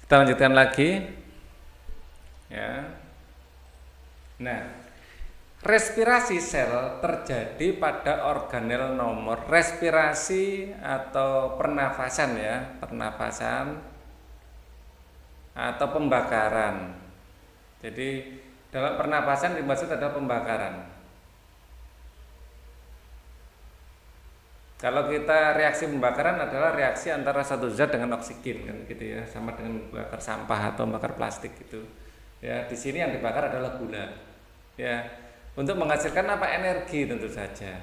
Kita lanjutkan lagi. Ya. Nah, respirasi sel terjadi pada organel nomor respirasi atau pernafasan ya, pernafasan atau pembakaran. Jadi dalam pernapasan dimaksud adalah pembakaran. Kalau kita reaksi pembakaran adalah reaksi antara satu zat dengan oksigen kan gitu ya, sama dengan membakar sampah atau membakar plastik gitu. Ya, di sini yang dibakar adalah gula. Ya, untuk menghasilkan apa? Energi tentu saja.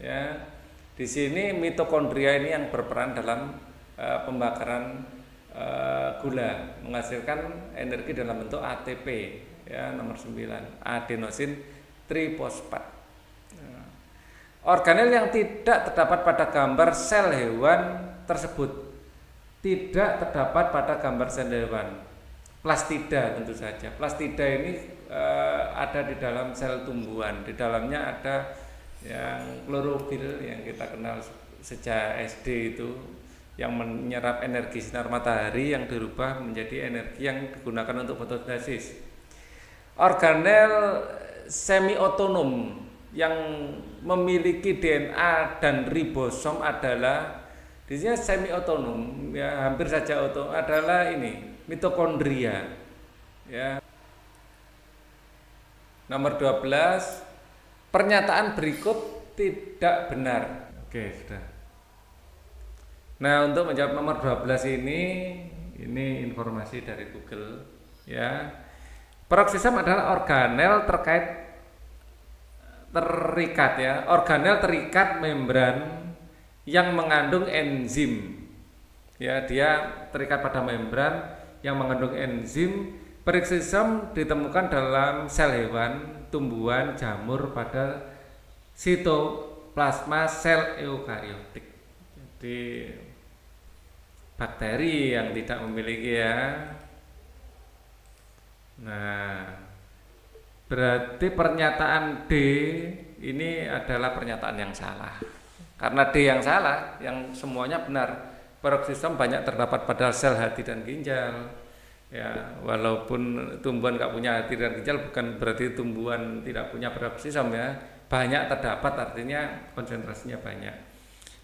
Ya. Di sini mitokondria ini yang berperan dalam pembakaran gula, menghasilkan energi dalam bentuk ATP ya, nomor 9, adenosin trifosfat. Organel yang tidak terdapat pada gambar sel hewan tersebut tidak terdapat pada gambar sel hewan. Plastida tentu saja. Plastida ini ada di dalam sel tumbuhan. Di dalamnya ada yang klorofil yang kita kenal sejak SD itu, yang menyerap energi sinar matahari yang dirubah menjadi energi yang digunakan untuk fotosintesis. Organel semi otonom yang memiliki DNA dan ribosom adalah di sini semi otonom ya, hampir saja otonom, adalah ini mitokondria ya. Nomor 12, pernyataan berikut tidak benar. Oke, sudah. Nah, untuk menjawab nomor 12 ini informasi dari Google ya. Peroksisom adalah organel terikat ya, organel terikat membran yang mengandung enzim. Ya, dia terikat pada membran yang mengandung enzim. Peroksisom ditemukan dalam sel hewan, tumbuhan, jamur pada sitoplasma sel eukariotik. Jadi bakteri yang tidak memiliki ya. Nah, berarti pernyataan D ini adalah pernyataan yang salah. Karena D yang salah, yang semuanya benar. Peroksisom banyak terdapat pada sel hati dan ginjal. Ya, walaupun tumbuhan nggak punya hati dan ginjal bukan berarti tumbuhan tidak punya peroksisom ya. Banyak terdapat artinya konsentrasinya banyak.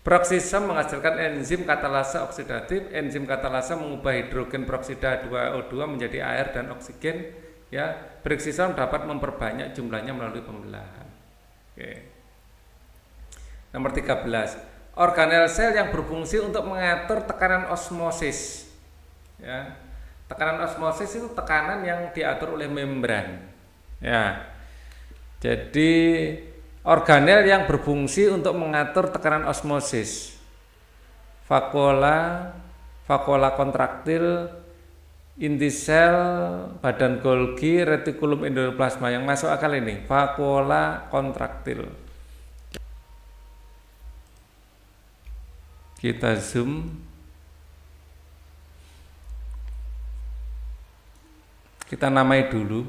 Peroksisom menghasilkan enzim katalase oksidatif. Enzim katalase mengubah hidrogen peroksida 2O2 menjadi air dan oksigen. Ya, peroksisom dapat memperbanyak jumlahnya melalui pembelahan. Oke. Nomor 13, organel sel yang berfungsi untuk mengatur tekanan osmosis. Ya, tekanan osmosis itu tekanan yang diatur oleh membran. Ya, jadi organel yang berfungsi untuk mengatur tekanan osmosis. Vakuola kontraktil, inti sel, badan Golgi, retikulum endoplasma. Yang masuk akal ini vakuola kontraktil. Kita zoom. Kita namai dulu.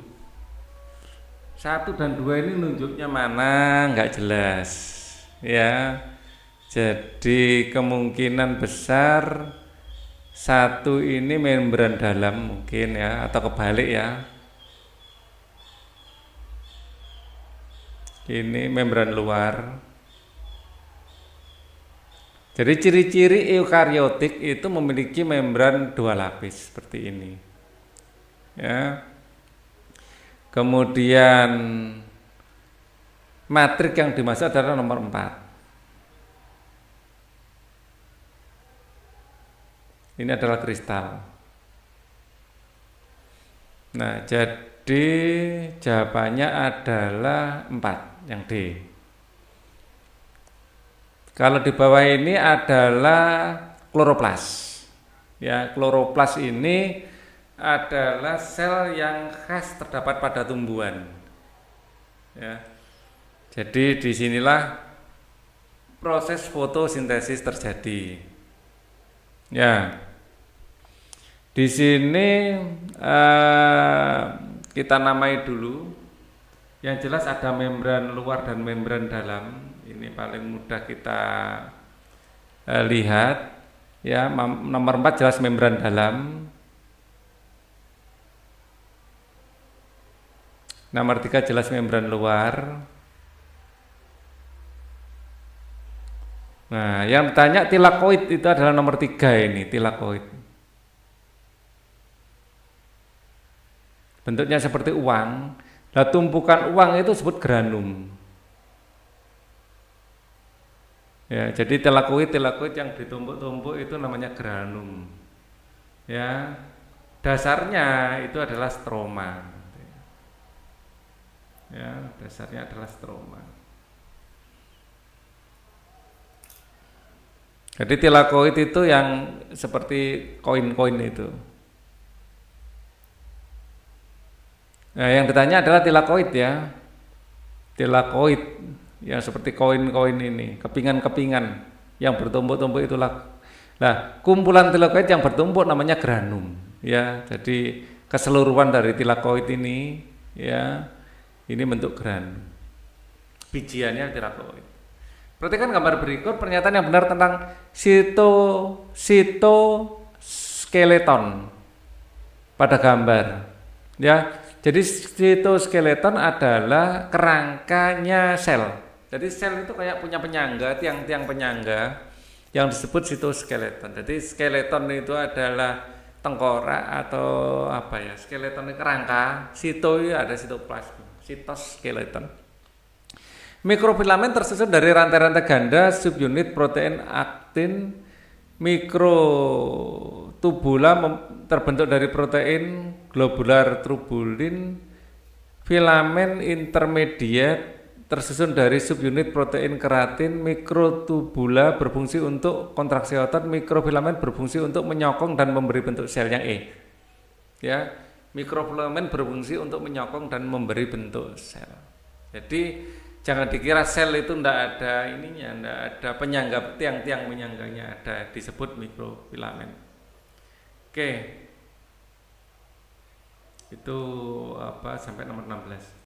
1 dan 2 ini nunjuknya mana nggak jelas ya. Jadi kemungkinan besar 1 ini membran dalam mungkin ya, atau kebalik ya. Ini membran luar. Jadi ciri-ciri eukariotik itu memiliki membran 2 lapis seperti ini. Ya. Kemudian matrik yang dimaksud adalah nomor 4. Ini adalah kristal. Nah, jadi jawabannya adalah 4, yang D. Kalau di bawah ini adalah kloroplas. Ya, kloroplas ini adalah sel yang khas terdapat pada tumbuhan. Ya. Jadi disinilah proses fotosintesis terjadi. Ya, di sini kita namai dulu. Yang jelas ada membran luar dan membran dalam. Ini paling mudah kita lihat. Ya, nomor 4 jelas membran dalam. Nomor 3 jelas membran luar. Nah, yang ditanya tilakoid itu adalah nomor 3 ini, tilakoid. Bentuknya seperti uang. Lah tumpukan uang itu disebut granum. Ya, jadi tilakoid yang ditumpuk-tumpuk itu namanya granum. Ya, dasarnya itu adalah stroma. Ya, dasarnya adalah stroma. Jadi tilakoid itu yang seperti koin-koin itu. Nah, yang ditanya adalah tilakoid ya. Tilakoid yang seperti koin-koin ini, kepingan-kepingan yang bertumpuk-tumpuk itulah. Nah, kumpulan tilakoid yang bertumpuk namanya granum. Ya, jadi keseluruhan dari tilakoid ini, ya, ini bentuk granum. Bijiannya tilakoid. Perhatikan gambar berikut, pernyataan yang benar tentang sitoskeleton pada gambar. Ya, jadi sitoskeleton adalah kerangkanya sel. Jadi sel itu kayak punya penyangga, tiang-tiang penyangga yang disebut sitoskeleton. Jadi skeleton itu adalah tengkorak atau apa ya? Skeleton itu kerangka, sito itu ada sitoplasma, sitoskeleton. Mikrofilamen tersusun dari rantai-rantai ganda subunit protein aktin. Mikrotubula terbentuk dari protein globular tubulin. Filamen intermediate tersusun dari subunit protein keratin. Mikrotubula berfungsi untuk kontraksi otot. Mikrofilamen berfungsi untuk menyokong dan memberi bentuk selnya Ya, mikrofilamen berfungsi untuk menyokong dan memberi bentuk sel. Jadi jangan dikira sel itu ndak ada ininya, ndak ada penyangga, tiang-tiang penyangganya ada, disebut mikrofilamen. Oke. Itu apa sampai nomor 16.